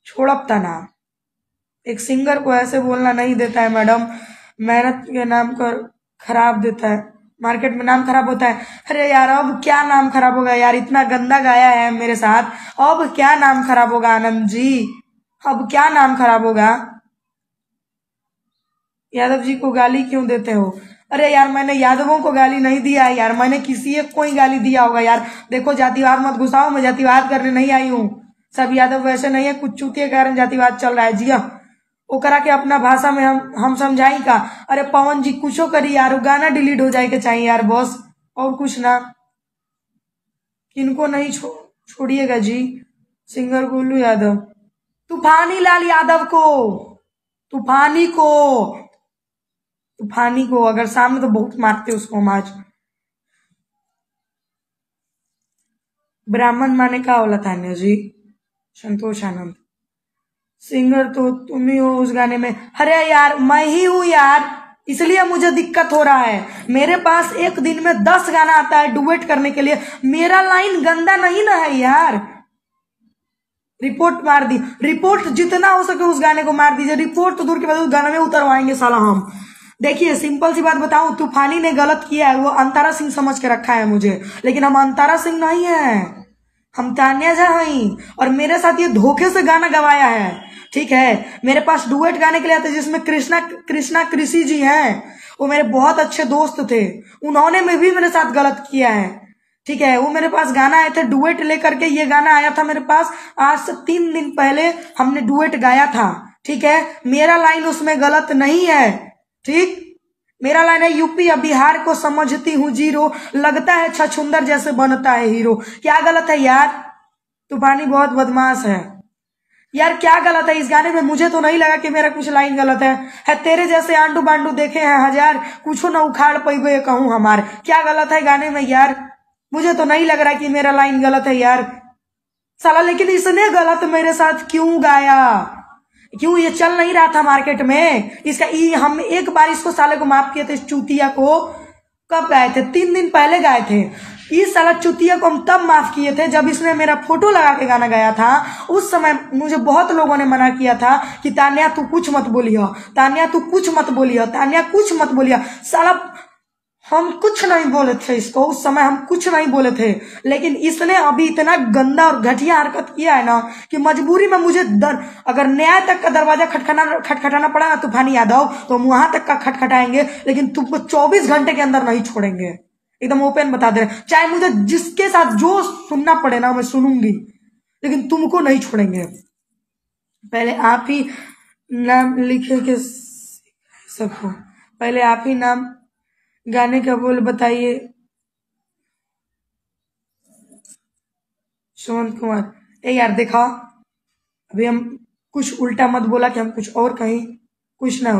छोड़ता ना। एक सिंगर को ऐसे बोलना नहीं देता है मैडम, मेहनत के नाम पर खराब देता है, मार्केट में नाम खराब होता है। अरे यार अब क्या नाम खराब होगा यार, इतना गंदा गाया है मेरे साथ, अब क्या नाम खराब होगा आनंद जी, अब क्या नाम खराब होगा। यादव जी को गाली क्यों देते हो? अरे यार मैंने यादवों को गाली नहीं दिया है यार, मैंने किसी एक को ही गाली दिया होगा यार। देखो जातिवाद मत घुसाओ, मैं जातिवाद करने नहीं आई हूँ, सब यादव वैसे नहीं है, कुछ चूतिए के कारण जातिवाद चल रहा है जी। वो करा के अपना भाषा में हम समझाई का। अरे पवन जी कुछो करी यार, वो गाना डिलीट हो जाए के चाहिए यार बॉस, और कुछ ना। किनको नहीं छोड़िएगा जी, सिंगर गोलू यादव, तूफानी लाल यादव को, तूफानी को, तूफानी को अगर सामने तो बहुत मारते उसको हम आज। ब्राह्मण माने का होला तान्या जी? संतोष आनंद, सिंगर तो तुम ही हो उस गाने में। अरे यार मैं ही हूं यार, इसलिए मुझे दिक्कत हो रहा है। मेरे पास एक दिन में 10 गाना आता है डुएट करने के लिए, मेरा लाइन गंदा नहीं ना है यार। रिपोर्ट मार दी, रिपोर्ट जितना हो सके उस गाने को मार दीजिए, रिपोर्ट तो दूर के बाद उस गाने में उतरवाएंगे साला हम। देखिए सिंपल सी बात बताऊं, तूफानी ने गलत किया है, वो अंतारा सिंह समझ के रखा है मुझे, लेकिन हम अंतारा सिंह नहीं है, हम तान्या झा हैं। और मेरे साथ ये धोखे से गाना गवाया है, ठीक है। मेरे पास डुएट गाने के लिए आते जिसमें कृष्णा कृष्णा कृषि जी हैं, वो मेरे बहुत अच्छे दोस्त थे, उन्होंने में भी मेरे साथ गलत किया है, ठीक है। वो मेरे पास गाना आए थे डुएट लेकर के, ये गाना आया था मेरे पास आज से 3 दिन पहले, हमने डुएट गाया था, ठीक है। मेरा लाइन उसमें गलत नहीं है, ठीक। मेरा लाइन है, यूपी या बिहार को समझती हूँ जीरो, लगता है छछुंदर जैसे बनता है हीरो। क्या गलत है यार? तूफानी बहुत बदमाश है यार, क्या गलत है इस गाने में? मुझे तो नहीं लगा कि मेरा कुछ लाइन गलत है तेरे जैसे आंडू बांडू देखे हैं हजार, कुछ न उखाड़ पैबे कहूं हमार। क्या गलत है गाने में यार? मुझे तो नहीं लग रहा कि मेरा लाइन गलत है यार साला, लेकिन इसने गलत मेरे साथ क्यों गाया? क्यों? ये चल नहीं रहा था मार्केट में इसका। हम एक बार इसको साले को माफ किए थे, चूतिया को। कब गाए थे? 3 दिन पहले गाए थे। इस साला चुतिया को हम तब माफ किए थे जब इसने मेरा फोटो लगा के गाना गाया था। उस समय मुझे बहुत लोगों ने मना किया था कि तान्या तू कुछ मत बोलियो, तान्या तू कुछ मत बोलियो, तान्या कुछ मत बोलियो। साला हम कुछ नहीं बोले थे इसको, उस समय हम कुछ नहीं बोले थे, लेकिन इसने अभी इतना गंदा और घटिया हरकत किया है ना कि मजबूरी में मुझे अगर न्याय तक का दरवाजा खटखटाना पड़ा ना तूफानी यादव, तो हम वहां तक का खटखटाएंगे, लेकिन तुमको 24 घंटे के अंदर नहीं छोड़ेंगे। एकदम ओपन बता दे रहे, चाहे मुझे जिसके साथ जो सुनना पड़े ना मैं सुनूंगी, लेकिन तुमको नहीं छोड़ेंगे। पहले आप ही नाम लिखे के सबको, पहले आप ही नाम गाने का बोल बताइए। सुमन कुमार, ए यार देखा, अभी हम कुछ उल्टा मत बोला कि हम कुछ और कहीं, कुछ ना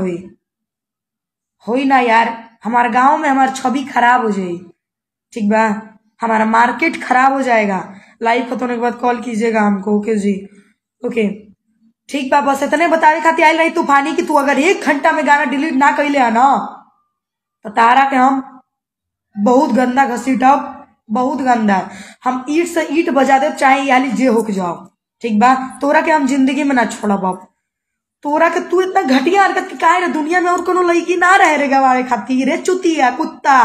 होई ना यार। हमारे गांव में हमारी छवि खराब हो जाएगी, ठीक बा, हमारा मार्केट खराब हो जाएगा। लाइव खत्म होने के बाद कॉल कीजिएगा हमको, ओके जी, ओके ठीक बा। बस इतने बताने खातिर आयल नहीं तूफानी कि तू अगर 1 घंटा में गाना डिलीट ना कैले है ना तो तारा के हम बहुत गंदा घसीटब, बहुत गंदा। हम ईट से ईट बजा दे, चाहे याली जे होके जाओ, ठीक बा। तोरा के हम जिंदगी में ना छोड़ब अब, तोरा के तू इतना घटिया हरकत काहे रे? दुनिया में और कोनो लड़की ना रहे रे गवाए खातिर रे चुतिया कुत्ता,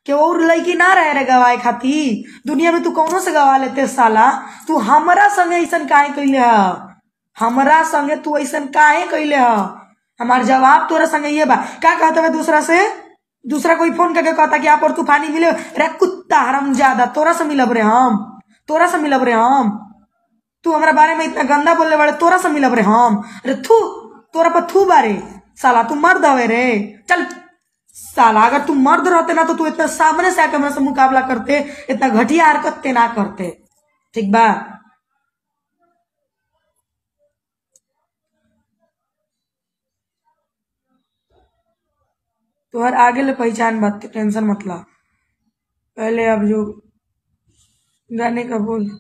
के और लड़की ना रहे रे गवाए खातिर दुनिया में? तू कौनो से गवा लेते साला? तू हमरा संगे ऐसा काहे कैले ह? हमरा संगे तू ऐसा काहे कैले ह? हमार जवाब तोरा संगे ये बा। क्या कहता है दूसरा से? दूसरा कोई फोन करके कहता कि आप और तूफानी मिले रे कुत्ता हरामजादा, तोरा से मिलब रे हम, तोरा से मिलब रे हम। तू हमारे बारे में इतना गंदा बोलने वाले, तोरा से मिलब रे हम? अरे थू, तोरा पर थू बारे साला, तू मर्द हवे रे। चल साला, अगर तू मर्द रहते ना तो तू इतना सामने से आकर मेरे से मुकाबला करते, इतना घटिया हरकत ते ना करते, ठीक बा। तो हर आगे ले पहचान बात, टेंशन मत ला। पहले अब जो गाने का बोल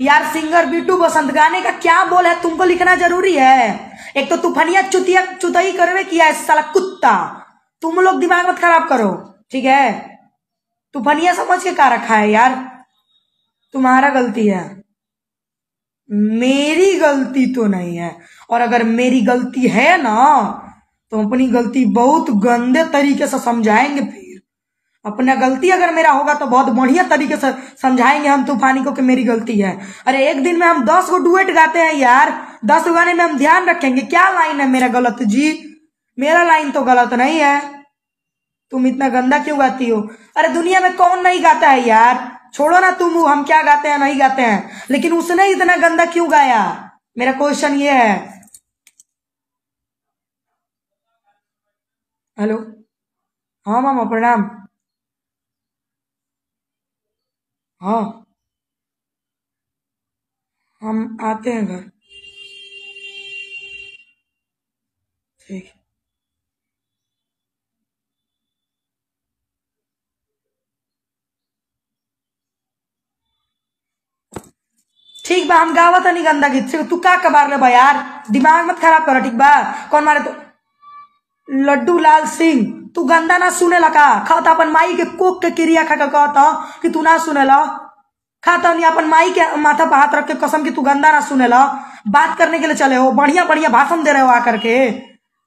यार, सिंगर बिट्टू बसंत, गाने का क्या बोल है तुमको लिखना जरूरी है? एक तो तूफानिया चुतिया चुतई करवे किया है साला कुत्ता, तुम लोग दिमाग मत खराब करो, ठीक है। तूफानिया समझ के क्या रखा है यार, तुम्हारा गलती है। मेरी गलती तो नहीं है, और अगर मेरी गलती है ना तो अपनी गलती बहुत गंदे तरीके से समझाएंगे। फिर अपना गलती अगर मेरा होगा तो बहुत बढ़िया तरीके से समझाएंगे हम तूफानी को कि मेरी गलती है। अरे एक दिन में हम 10 गो डुएट गाते हैं यार, 10 गाने में हम ध्यान रखेंगे क्या लाइन है मेरा गलत जी? मेरा लाइन तो गलत नहीं है, तुम इतना गंदा क्यों गाती हो? अरे दुनिया में कौन नहीं गाता है यार, छोड़ो ना तुम हम क्या गाते हैं नहीं गाते हैं, लेकिन उसने इतना गंदा क्यों गाया, मेरा क्वेश्चन ये है। हेलो, हाँ मामा प्रणाम। हाँ हम आते हैं घर। ठीक है। ठीक बा, हम गावत नहीं गंदा गीत, तू का कबार ले बा यार, दिमाग मत खराब कर ठीक बा। कौन मारे तो लड्डू लाल सिंह, तू गंदा ना सुने लगा, खाता अपन माई के कोक के क्रिया खा के कहता कि तू ना सुने ला, खाता नहीं अपन माई के माथा पर हाथ रख के कसम कि तू गंदा ना सुने ला। बात करने के लिए चले हो, बढ़िया बढ़िया भाषण दे रहे हो आकर के,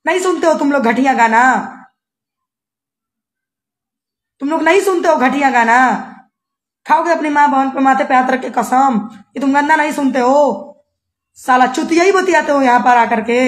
नहीं सुनते हो तुम लोग घटिया गाना, तुम लोग नहीं सुनते हो घटिया गाना। खाओगे अपनी माँ बहन पे माथे पे हाथ रख के कसम कि तुम गंदा नहीं सुनते हो, साला चुतिया ही बतियाते हो यहाँ पर आकर के।